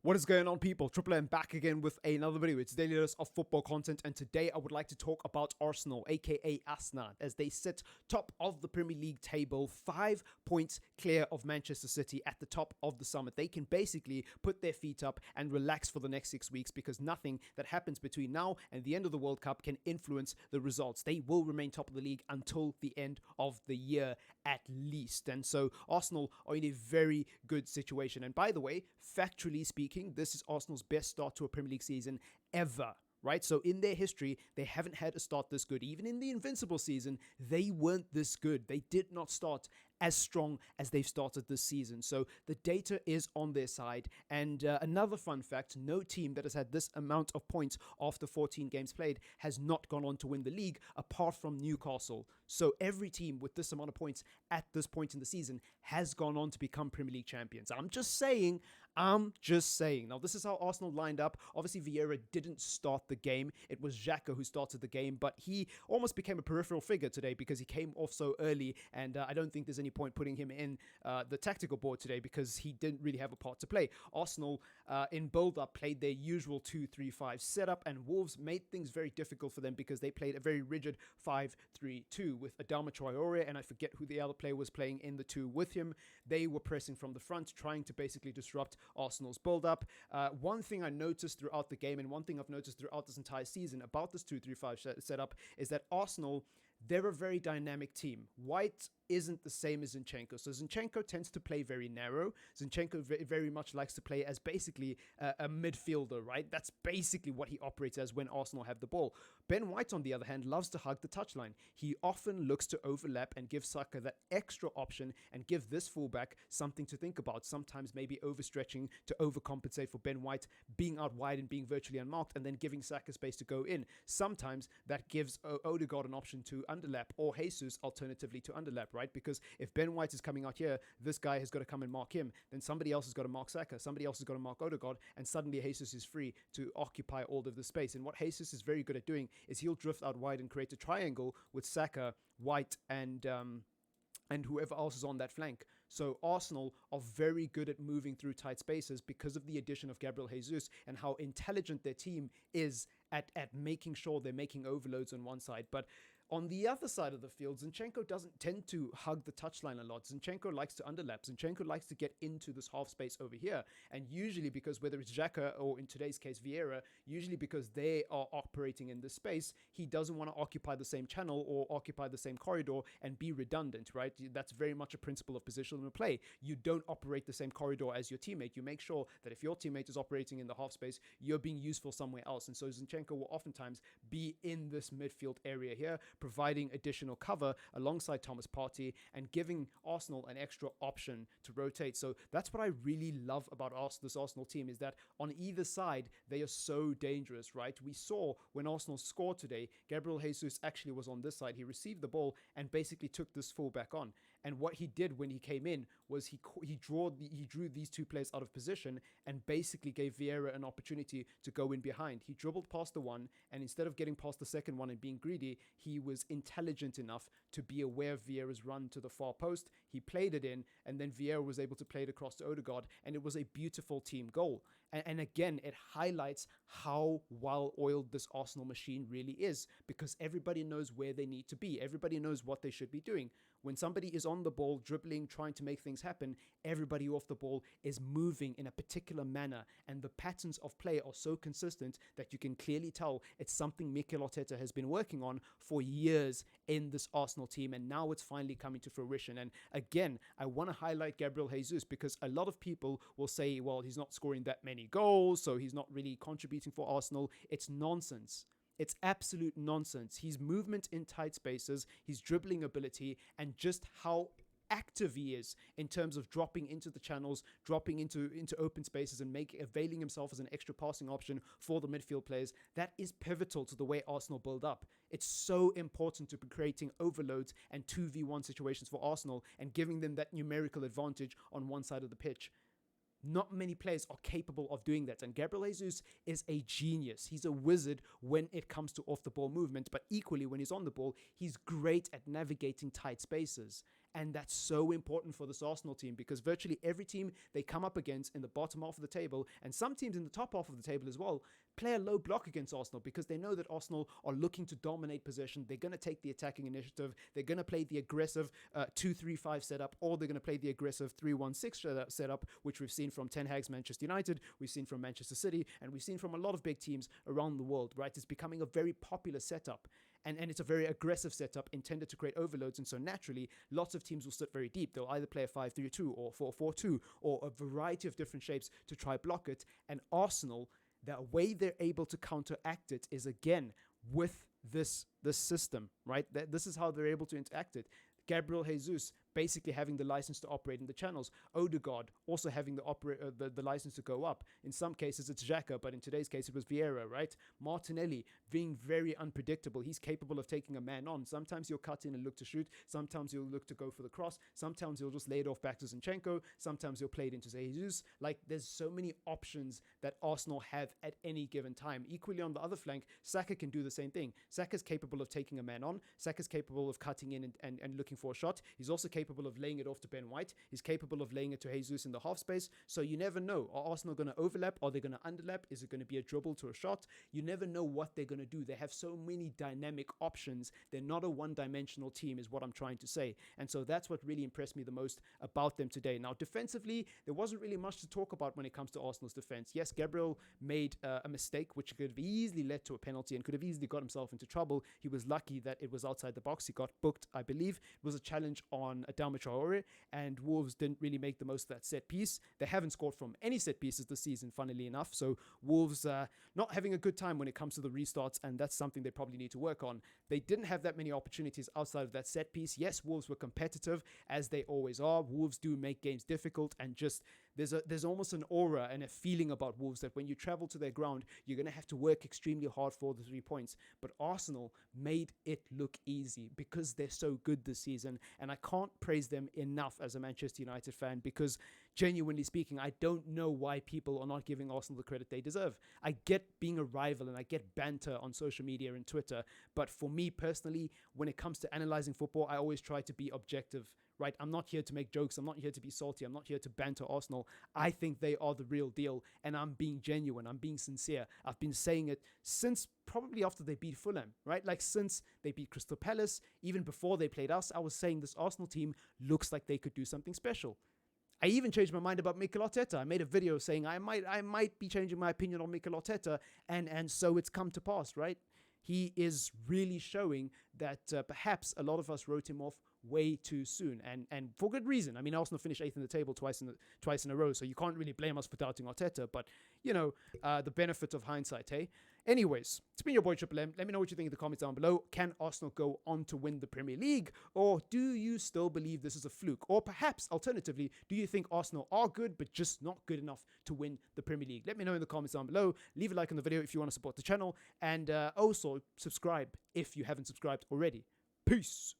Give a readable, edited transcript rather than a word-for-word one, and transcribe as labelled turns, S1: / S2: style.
S1: What is going on, people? TripleM back again with another video. It's daily dose of football content, and today I would like to talk about Arsenal, aka Asna, as they sit top of the Premier League table, 5 points clear of Manchester City at the top of the summit. They can basically put their feet up and relax for the next 6 weeks because nothing that happens between now and the end of the World Cup can influence the results. They will remain top of the league until the end of the year at least. And so Arsenal are in a very good situation. And by the way, factually speaking, this is Arsenal's best start to a Premier League season ever. Right? So in their history, they haven't had a start this good. Even in the Invincible season, they weren't this good. They did not start as strong as they've started this season. So the data is on their side. And another fun fact, no team that has had this amount of points after 14 games played has not gone on to win the league apart from Newcastle. So every team with this amount of points at this point in the season has gone on to become Premier League champions. I'm just saying. Now, this is how Arsenal lined up. Obviously, Vieira didn't start the game. It was Xhaka who started the game, but he almost became a peripheral figure today because he came off so early, and I don't think there's any point putting him in the tactical board today because he didn't really have a part to play. Arsenal, in build-up, played their usual 2-3-5 setup, and Wolves made things very difficult for them because they played a very rigid 5-3-2 with Adama Traore, and I forget who the other player was playing in the two with him. They were pressing from the front, trying to basically disrupt Arsenal's build-up. One thing I noticed throughout the game, and one thing I've noticed throughout this entire season about this 2-3-5 setup, is that Arsenal, they're a very dynamic team. White isn't the same as Zinchenko. So Zinchenko tends to play very narrow. Zinchenko very much likes to play as basically a midfielder, right? That's basically what he operates as when Arsenal have the ball. Ben White, on the other hand, loves to hug the touchline. He often looks to overlap and give Saka that extra option and give this fullback something to think about. Sometimes maybe overstretching to overcompensate for Ben White being out wide and being virtually unmarked and then giving Saka space to go in. Sometimes that gives Odegaard an option to underlap, or Jesus alternatively to underlap, right? Because if Ben White is coming out here, this guy has got to come and mark him. Then somebody else has got to mark Saka. Somebody else has got to mark Odegaard. And suddenly Jesus is free to occupy all of the space. And what Jesus is very good at doing is he'll drift out wide and create a triangle with Saka, White, and whoever else is on that flank. So Arsenal are very good at moving through tight spaces because of the addition of Gabriel Jesus and how intelligent their team is at making sure they're making overloads on one side. But on the other side of the field, Zinchenko doesn't tend to hug the touchline a lot. Zinchenko likes to underlap. Zinchenko likes to get into this half space over here. And usually because whether it's Xhaka or in today's case Vieira, usually because they are operating in this space, he doesn't want to occupy the same channel or occupy the same corridor and be redundant, right? That's very much a principle of positional play. You don't operate the same corridor as your teammate. You make sure that if your teammate is operating in the half space, you're being useful somewhere else. And so Zinchenko will oftentimes be in this midfield area here, providing additional cover alongside Thomas Partey and giving Arsenal an extra option to rotate. So that's what I really love about this Arsenal team, is that on either side, they are so dangerous, right? We saw when Arsenal scored today, Gabriel Jesus actually was on this side. He received the ball and basically took this fullback on. And what he did when he came in was he drew these two players out of position and basically gave Vieira an opportunity to go in behind. He dribbled past the one, and instead of getting past the second one and being greedy, he was intelligent enough to be aware of Vieira's run to the far post. He played it in, and then Vieira was able to play it across to Odegaard, and it was a beautiful team goal. And again, it highlights how well-oiled this Arsenal machine really is, because everybody knows where they need to be. Everybody knows what they should be doing. When somebody is on the ball, dribbling, trying to make things happen, everybody off the ball is moving in a particular manner, and the patterns of play are so consistent that you can clearly tell it's something Mikel Arteta has been working on for years in this Arsenal team, and now it's finally coming to fruition. And again, I want to highlight Gabriel Jesus because a lot of people will say, well, he's not scoring that many goals, so he's not really contributing for Arsenal. It's nonsense. It's absolute nonsense. His movement in tight spaces, his dribbling ability, and just how active he is in terms of dropping into the channels, dropping into open spaces and availing himself as an extra passing option for the midfield players. That is pivotal to the way Arsenal build up. It's so important to be creating overloads and 2v1 situations for Arsenal and giving them that numerical advantage on one side of the pitch. Not many players are capable of doing that. And Gabriel Jesus is a genius. He's a wizard when it comes to off-the-ball movement, but equally when he's on the ball, he's great at navigating tight spaces. And that's so important for this Arsenal team, because virtually every team they come up against in the bottom half of the table, and some teams in the top half of the table as well, play a low block against Arsenal, because they know that Arsenal are looking to dominate possession. They're going to take the attacking initiative. They're going to play the aggressive 2-3-5 setup, or they're going to play the aggressive 3-1-6 setup, which we've seen from Ten Hag's Manchester United, we've seen from Manchester City, and we've seen from a lot of big teams around the world, right? It's becoming a very popular setup. And it's a very aggressive setup intended to create overloads. And so naturally, lots of teams will sit very deep. They'll either play a 5-3-2 or 4-4-2 or a variety of different shapes to try block it. And Arsenal, the way they're able to counteract it is, again, with this system, right? This is how they're able to interact it. Gabriel Jesus basically having the license to operate in the channels. Odegaard also having the license to go up. In some cases, it's Xhaka, but in today's case, it was Vieira, right? Martinelli being very unpredictable. He's capable of taking a man on. Sometimes he'll cut in and look to shoot. Sometimes he'll look to go for the cross. Sometimes he'll just lay it off back to Zinchenko. Sometimes he'll play it into Jesus. Like, there's so many options that Arsenal have at any given time. Equally on the other flank, Saka can do the same thing. Saka's capable of taking a man on. Saka's capable of cutting in and looking for a shot. He's also capable of laying it off to Ben White. He's capable of laying it to Jesus in the half space. So you never know. Are Arsenal going to overlap? Are they going to underlap? Is it going to be a dribble to a shot? You never know what they're going to do. They have so many dynamic options. They're not a one-dimensional team, is what I'm trying to say. And so that's what really impressed me the most about them today. Now, defensively, there wasn't really much to talk about when it comes to Arsenal's defense. Yes, Gabriel made a mistake, which could have easily led to a penalty and could have easily got himself into trouble. He was lucky that it was outside the box. He got booked, I believe. It was a challenge on Adama Traore, and Wolves didn't really make the most of that set piece. They haven't scored from any set pieces this season, funnily enough. So Wolves not having a good time when it comes to the restarts, and that's something they probably need to work on. They didn't have that many opportunities outside of that set piece. Yes, Wolves were competitive, as they always are. Wolves do make games difficult, and just there's almost an aura and a feeling about Wolves that when you travel to their ground, you're going to have to work extremely hard for the 3 points. But Arsenal made it look easy because they're so good this season, and I can't praise them enough as a Manchester United fan, because genuinely speaking, I don't know why people are not giving Arsenal the credit they deserve. I get being a rival and I get banter on social media and Twitter, but for me personally, when it comes to analyzing football, I always try to be objective, right? I'm not here to make jokes. I'm not here to be salty. I'm not here to banter Arsenal. I think they are the real deal, and I'm being genuine. I'm being sincere. I've been saying it since probably after they beat Fulham, right? Like, since they beat Crystal Palace, even before they played us, I was saying this Arsenal team looks like they could do something special. I even changed my mind about Mikel Arteta. I made a video saying I might be changing my opinion on Mikel Arteta, and so it's come to pass, right? He is really showing that perhaps a lot of us wrote him off way too soon, and for good reason. I mean, Arsenal finished 8th in the table twice in a row, so you can't really blame us for doubting Arteta, but, you know, the benefit of hindsight, hey? Anyways, it's been your boy TripleM. Let me know what you think in the comments down below. Can Arsenal go on to win the Premier League, or do you still believe this is a fluke? Or perhaps, alternatively, do you think Arsenal are good, but just not good enough to win the Premier League? Let me know in the comments down below. Leave a like on the video if you want to support the channel, and also subscribe if you haven't subscribed already. Peace!